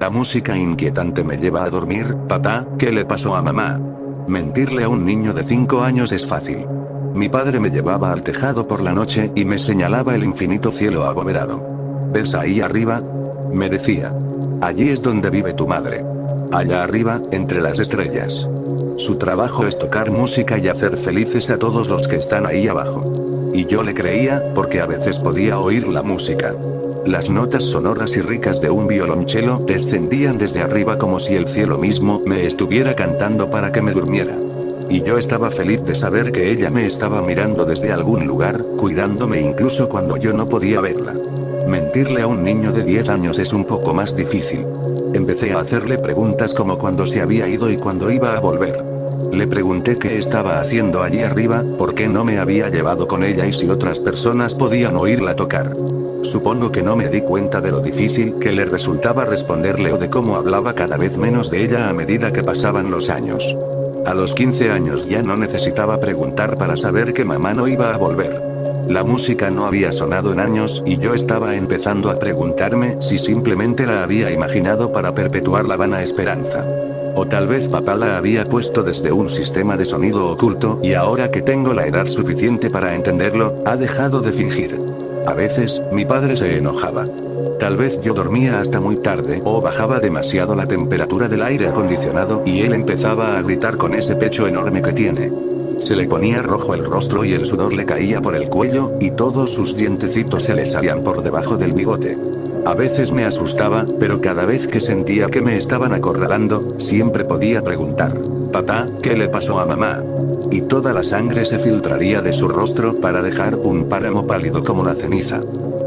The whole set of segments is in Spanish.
La música inquietante me lleva a dormir. Papá, ¿qué le pasó a mamá? Mentirle a un niño de 5 años es fácil. Mi padre me llevaba al tejado por la noche y me señalaba el infinito cielo abovedado. ¿Ves ahí arriba? Me decía. Allí es donde vive tu madre. Allá arriba, entre las estrellas. Su trabajo es tocar música y hacer felices a todos los que están ahí abajo. Y yo le creía, porque a veces podía oír la música. Las notas sonoras y ricas de un violonchelo descendían desde arriba como si el cielo mismo me estuviera cantando para que me durmiera. Y yo estaba feliz de saber que ella me estaba mirando desde algún lugar, cuidándome incluso cuando yo no podía verla. Mentirle a un niño de 10 años es un poco más difícil. Empecé a hacerle preguntas como cuándo se había ido y cuándo iba a volver. Le pregunté qué estaba haciendo allí arriba, por qué no me había llevado con ella y si otras personas podían oírla tocar. Supongo que no me di cuenta de lo difícil que le resultaba responderle o de cómo hablaba cada vez menos de ella a medida que pasaban los años. A los 15 años ya no necesitaba preguntar para saber que mamá no iba a volver. La música no había sonado en años y yo estaba empezando a preguntarme si simplemente la había imaginado para perpetuar la vana esperanza. O tal vez papá la había puesto desde un sistema de sonido oculto y ahora que tengo la edad suficiente para entenderlo, ha dejado de fingir. A veces, mi padre se enojaba. Tal vez yo dormía hasta muy tarde o bajaba demasiado la temperatura del aire acondicionado y él empezaba a gritar con ese pecho enorme que tiene. Se le ponía rojo el rostro y el sudor le caía por el cuello y todos sus dientecitos se le salían por debajo del bigote. A veces me asustaba, pero cada vez que sentía que me estaban acorralando, siempre podía preguntar: «Papá, ¿qué le pasó a mamá?». Y toda la sangre se filtraría de su rostro para dejar un páramo pálido como la ceniza.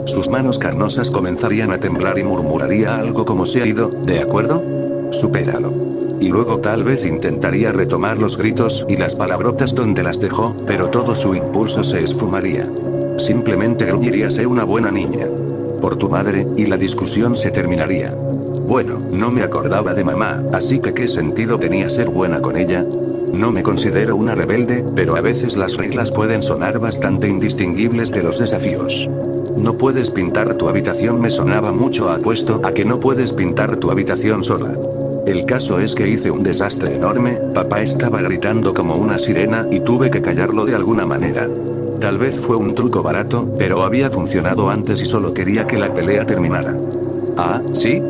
Sus manos carnosas comenzarían a temblar y murmuraría algo como «¿Se ha ido, de acuerdo? Supéralo». Y luego tal vez intentaría retomar los gritos y las palabrotas donde las dejó, pero todo su impulso se esfumaría. Simplemente gruñiría: «Sé una buena niña. Por tu madre», y la discusión se terminaría. Bueno, no me acordaba de mamá, así que ¿qué sentido tenía ser buena con ella? No me considero una rebelde, pero a veces las reglas pueden sonar bastante indistinguibles de los desafíos. «No puedes pintar tu habitación» me sonaba mucho a apuesto a que no puedes pintar tu habitación sola. El caso es que hice un desastre enorme, papá estaba gritando como una sirena y tuve que callarlo de alguna manera. Tal vez fue un truco barato, pero había funcionado antes y solo quería que la pelea terminara. «¿Ah, sí?»,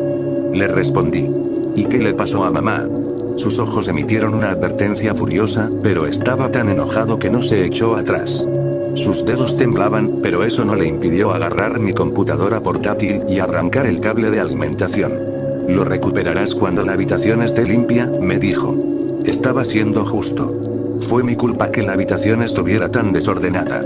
le respondí. «¿Y qué le pasó a mamá?». Sus ojos emitieron una advertencia furiosa, pero estaba tan enojado que no se echó atrás. Sus dedos temblaban, pero eso no le impidió agarrar mi computadora portátil y arrancar el cable de alimentación. «Lo recuperarás cuando la habitación esté limpia», me dijo. Estaba siendo justo. Fue mi culpa que la habitación estuviera tan desordenada.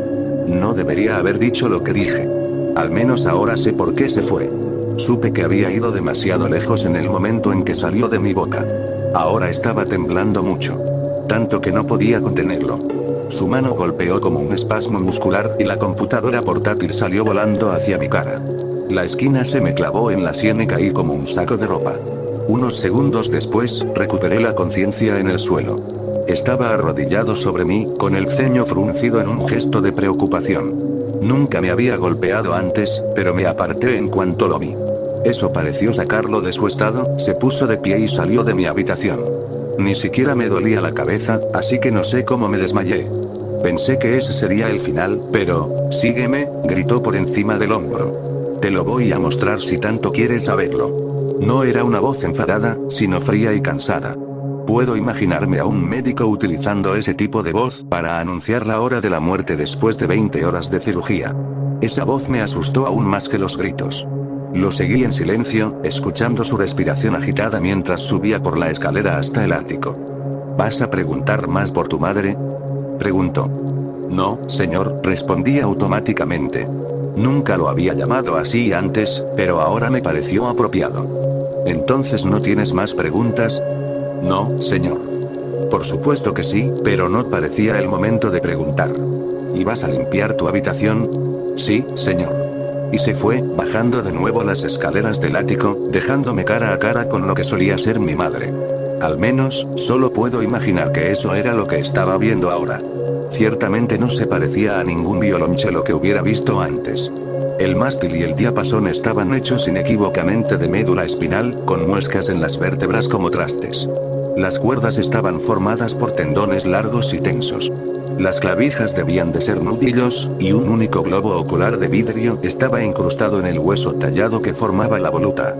No debería haber dicho lo que dije. Al menos ahora sé por qué se fue. Supe que había ido demasiado lejos en el momento en que salió de mi boca. Ahora estaba temblando mucho. Tanto que no podía contenerlo. Su mano golpeó como un espasmo muscular y la computadora portátil salió volando hacia mi cara. La esquina se me clavó en la sien y caí como un saco de ropa. Unos segundos después, recuperé la conciencia en el suelo. Estaba arrodillado sobre mí, con el ceño fruncido en un gesto de preocupación. Nunca me había golpeado antes, pero me aparté en cuanto lo vi. Eso pareció sacarlo de su estado, se puso de pie y salió de mi habitación. Ni siquiera me dolía la cabeza, así que no sé cómo me desmayé. Pensé que ese sería el final, pero «sígueme», gritó por encima del hombro. «Te lo voy a mostrar si tanto quieres saberlo». No era una voz enfadada, sino fría y cansada. Puedo imaginarme a un médico utilizando ese tipo de voz para anunciar la hora de la muerte después de 20 horas de cirugía. Esa voz me asustó aún más que los gritos. Lo seguí en silencio, escuchando su respiración agitada mientras subía por la escalera hasta el ático. «¿Vas a preguntar más por tu madre?», preguntó. «No, señor», respondí automáticamente. Nunca lo había llamado así antes, pero ahora me pareció apropiado. «¿Entonces no tienes más preguntas?». «No, señor». Por supuesto que sí, pero no parecía el momento de preguntar. «¿Y vas a limpiar tu habitación?». «Sí, señor». Y se fue, bajando de nuevo las escaleras del ático, dejándome cara a cara con lo que solía ser mi madre. Al menos, solo puedo imaginar que eso era lo que estaba viendo ahora. Ciertamente no se parecía a ningún violonchelo que hubiera visto antes. El mástil y el diapasón estaban hechos inequívocamente de médula espinal, con muescas en las vértebras como trastes. Las cuerdas estaban formadas por tendones largos y tensos. Las clavijas debían de ser nudillos, y un único globo ocular de vidrio estaba incrustado en el hueso tallado que formaba la voluta.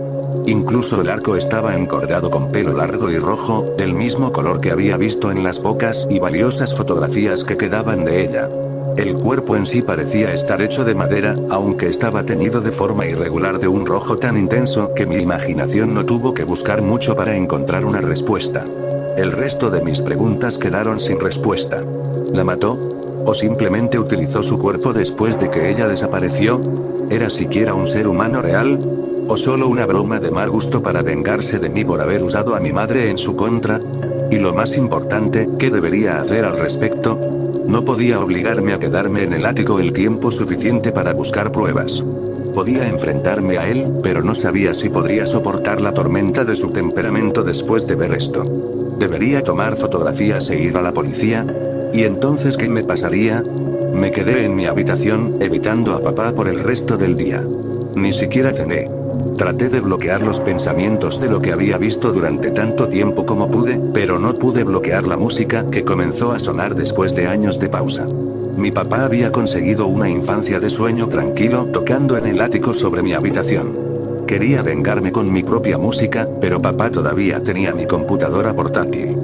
Incluso el arco estaba encordado con pelo largo y rojo, del mismo color que había visto en las pocas y valiosas fotografías que quedaban de ella. El cuerpo en sí parecía estar hecho de madera, aunque estaba teñido de forma irregular de un rojo tan intenso que mi imaginación no tuvo que buscar mucho para encontrar una respuesta. El resto de mis preguntas quedaron sin respuesta. ¿La mató? ¿O simplemente utilizó su cuerpo después de que ella desapareció? ¿Era siquiera un ser humano real? ¿O solo una broma de mal gusto para vengarse de mí por haber usado a mi madre en su contra? Y lo más importante, ¿qué debería hacer al respecto? No podía obligarme a quedarme en el ático el tiempo suficiente para buscar pruebas. Podía enfrentarme a él, pero no sabía si podría soportar la tormenta de su temperamento después de ver esto. ¿Debería tomar fotografías e ir a la policía? ¿Y entonces qué me pasaría? Me quedé en mi habitación, evitando a papá por el resto del día. Ni siquiera cené. Traté de bloquear los pensamientos de lo que había visto durante tanto tiempo como pude, pero no pude bloquear la música que comenzó a sonar después de años de pausa. Mi papá había conseguido una infancia de sueño tranquilo tocando en el ático sobre mi habitación. Quería vengarme con mi propia música, pero papá todavía tenía mi computadora portátil.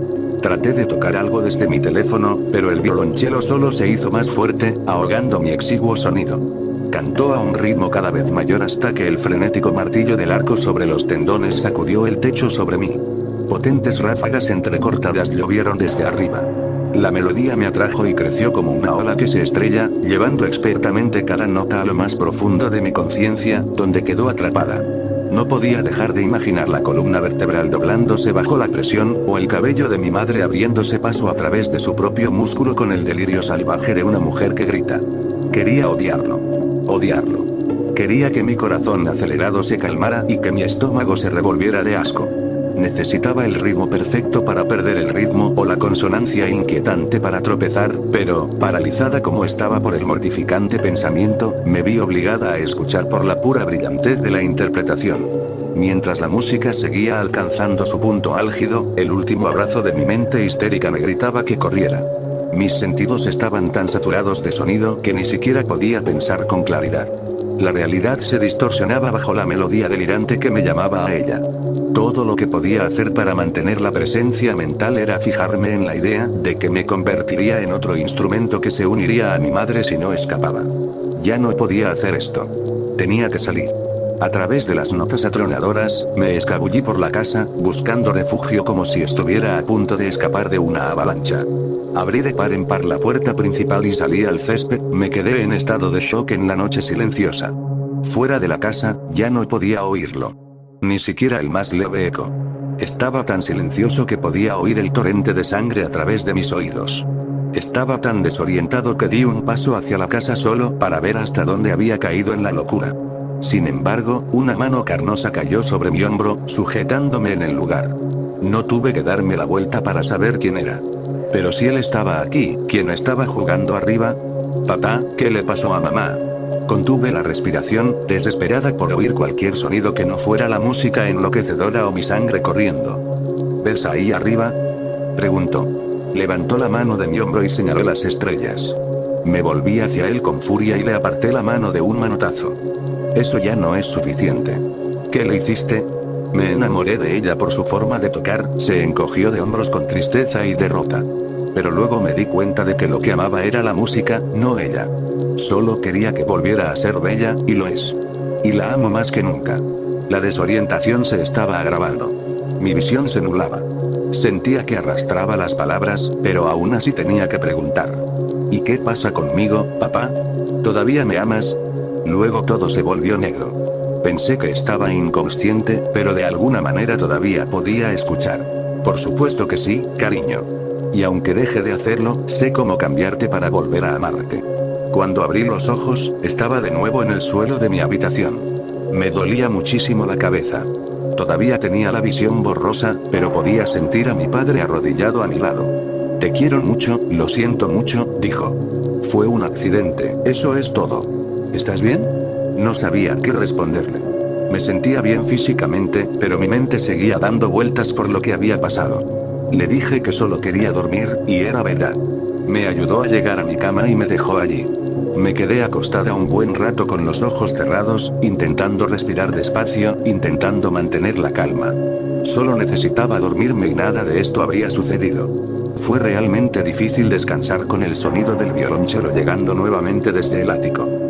Traté de tocar algo desde mi teléfono, pero el violonchelo solo se hizo más fuerte, ahogando mi exiguo sonido. Cantó a un ritmo cada vez mayor hasta que el frenético martillo del arco sobre los tendones sacudió el techo sobre mí. Potentes ráfagas entrecortadas llovieron desde arriba. La melodía me atrajo y creció como una ola que se estrella, llevando expertamente cada nota a lo más profundo de mi conciencia, donde quedó atrapada. No podía dejar de imaginar la columna vertebral doblándose bajo la presión, o el cabello de mi madre abriéndose paso a través de su propio músculo con el delirio salvaje de una mujer que grita. Quería odiarlo. Odiarlo. Quería que mi corazón acelerado se calmara y que mi estómago se revolviera de asco. Necesitaba el ritmo perfecto para perder el ritmo o la consonancia inquietante para tropezar, pero, paralizada como estaba por el mortificante pensamiento, me vi obligada a escuchar por la pura brillantez de la interpretación. Mientras la música seguía alcanzando su punto álgido, el último abrazo de mi mente histérica me gritaba que corriera. Mis sentidos estaban tan saturados de sonido que ni siquiera podía pensar con claridad. La realidad se distorsionaba bajo la melodía delirante que me llamaba a ella. Todo lo que podía hacer para mantener la presencia mental era fijarme en la idea de que me convertiría en otro instrumento que se uniría a mi madre si no escapaba. Ya no podía hacer esto. Tenía que salir. A través de las notas atronadoras, me escabullí por la casa, buscando refugio como si estuviera a punto de escapar de una avalancha. Abrí de par en par la puerta principal y salí al césped, me quedé en estado de shock en la noche silenciosa. Fuera de la casa, ya no podía oírlo. Ni siquiera el más leve eco. Estaba tan silencioso que podía oír el torrente de sangre a través de mis oídos. Estaba tan desorientado que di un paso hacia la casa solo para ver hasta dónde había caído en la locura. Sin embargo, una mano carnosa cayó sobre mi hombro, sujetándome en el lugar. No tuve que darme la vuelta para saber quién era. Pero si él estaba aquí, ¿quién estaba jugando arriba? Papá, ¿qué le pasó a mamá? Contuve la respiración, desesperada por oír cualquier sonido que no fuera la música enloquecedora o mi sangre corriendo. ¿Ves ahí arriba?, preguntó. Levantó la mano de mi hombro y señaló las estrellas. Me volví hacia él con furia y le aparté la mano de un manotazo. Eso ya no es suficiente. ¿Qué le hiciste? Me enamoré de ella por su forma de tocar, se encogió de hombros con tristeza y derrota. Pero luego me di cuenta de que lo que amaba era la música, no ella. Solo quería que volviera a ser bella, y lo es. Y la amo más que nunca. La desorientación se estaba agravando. Mi visión se nublaba. Sentía que arrastraba las palabras, pero aún así tenía que preguntar. ¿Y qué pasa conmigo, papá? ¿Todavía me amas? Luego todo se volvió negro. Pensé que estaba inconsciente, pero de alguna manera todavía podía escuchar. Por supuesto que sí, cariño. Y aunque deje de hacerlo, sé cómo cambiarte para volver a amarte. Cuando abrí los ojos, estaba de nuevo en el suelo de mi habitación. Me dolía muchísimo la cabeza. Todavía tenía la visión borrosa, pero podía sentir a mi padre arrodillado a mi lado. Te quiero mucho, lo siento mucho, dijo. Fue un accidente, eso es todo. ¿Estás bien? No sabía qué responderle. Me sentía bien físicamente, pero mi mente seguía dando vueltas por lo que había pasado. Le dije que solo quería dormir, y era verdad. Me ayudó a llegar a mi cama y me dejó allí. Me quedé acostada un buen rato con los ojos cerrados, intentando respirar despacio, intentando mantener la calma. Solo necesitaba dormirme y nada de esto habría sucedido. Fue realmente difícil descansar con el sonido del violonchelo llegando nuevamente desde el ático.